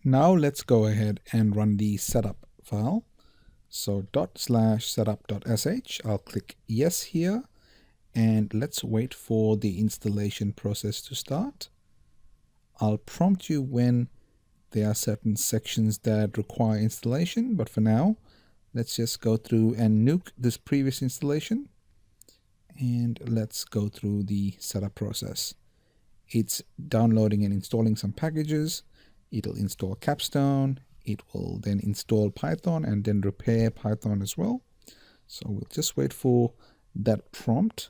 Now let's go ahead and run the setup file. So /setup.sh, I'll click yes here, and let's wait for the installation process to start. I'll prompt you when there are certain sections that require installation, but for now, let's just go through and nuke this previous installation. And let's go through the setup process. It's downloading and installing some packages. It'll install Capstone. It will then install Python and then repair Python as well. So we'll just wait for that prompt.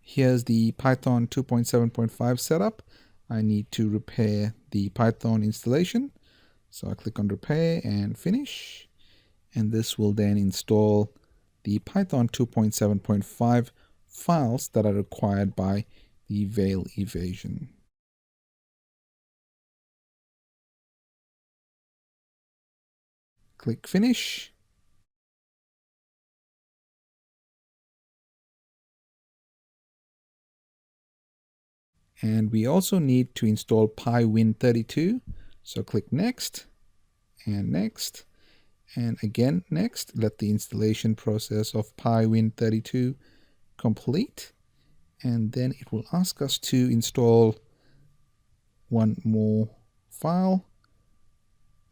Here's the Python 2.7.5 setup. I need to repair the Python installation. So I click on repair and finish. And this will then install the Python 2.7.5 files that are required by the Veil Evasion. Click finish. And we also need to install PyWin32. So click next and next and again next. Let the installation process of PyWin32 complete. And then it will ask us to install one more file,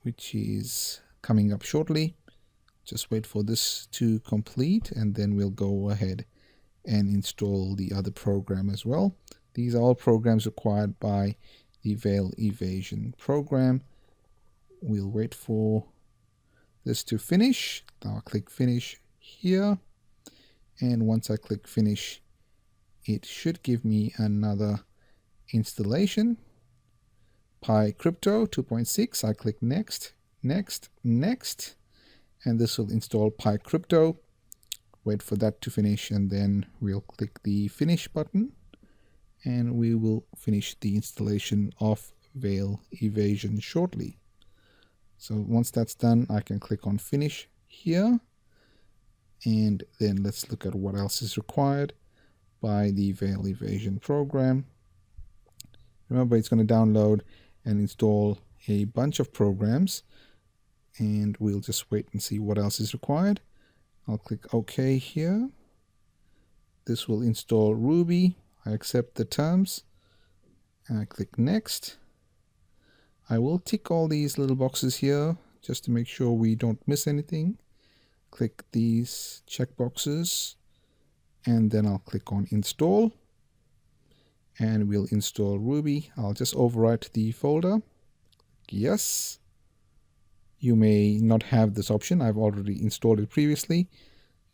which is coming up shortly. Just wait for this to complete and then we'll go ahead and install the other program as well. These are all programs required by the Veil Evasion program. We'll wait for this to finish. I'll click finish here. And once I click finish, it should give me another installation. PyCrypto 2.6. I click next, next, next. And this will install PyCrypto. Wait for that to finish and then we'll click the finish button and we will finish the installation of Veil Evasion shortly. So once that's done, I can click on finish here and then let's look at what else is required by the Veil Evasion program. Remember, it's going to download and install a bunch of programs and we'll just wait and see what else is required. I'll click OK here. This will install Ruby. I accept the terms. And I click next. I will tick all these little boxes here just to make sure we don't miss anything. Click these checkboxes and then I'll click on install and we'll install Ruby. I'll just overwrite the folder. Yes. You may not have this option. I've already installed it previously,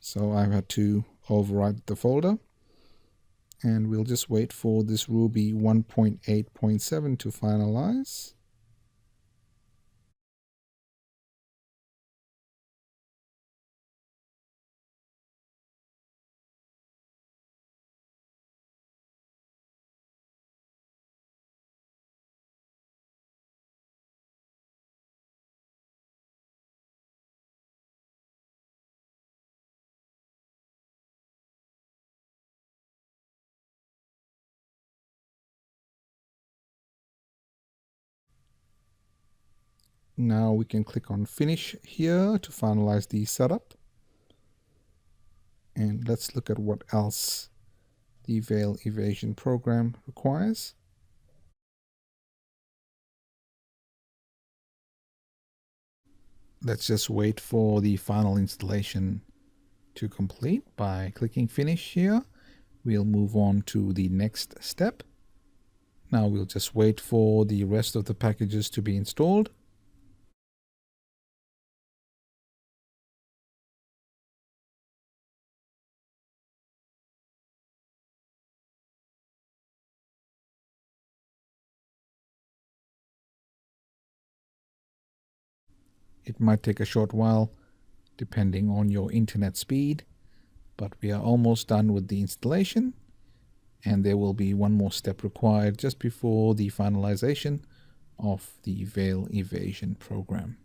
so I've had to overwrite the folder. And we'll just wait for this Ruby 1.8.7 to finalize. Now we can click on finish here to finalize the setup. And let's look at what else the Veil Evasion program requires. Let's just wait for the final installation to complete by clicking finish here. We'll move on to the next step. Now we'll just wait for the rest of the packages to be installed. It might take a short while depending on your internet speed, but we are almost done with the installation and there will be one more step required just before the finalization of the Veil Evasion program.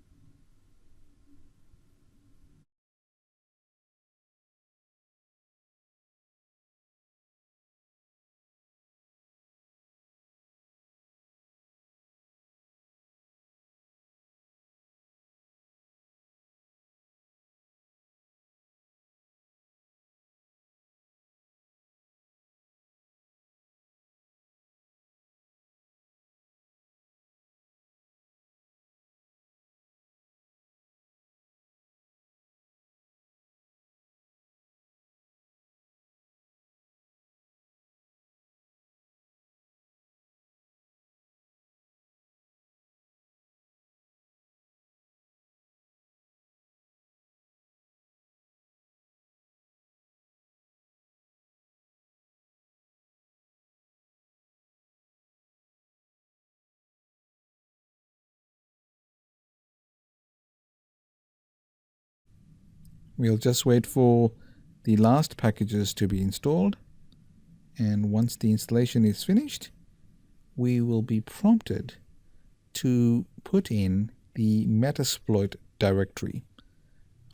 We'll just wait for the last packages to be installed, and once the installation is finished, we will be prompted to put in the Metasploit directory.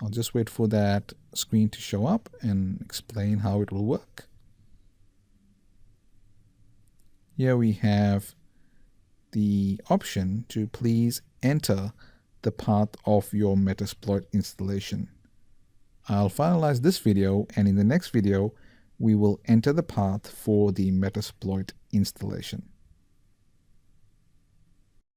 I'll just wait for that screen to show up and explain how it will work. Here we have the option to please enter the path of your Metasploit installation. I'll finalize this video, and in the next video we will enter the path for the Metasploit installation.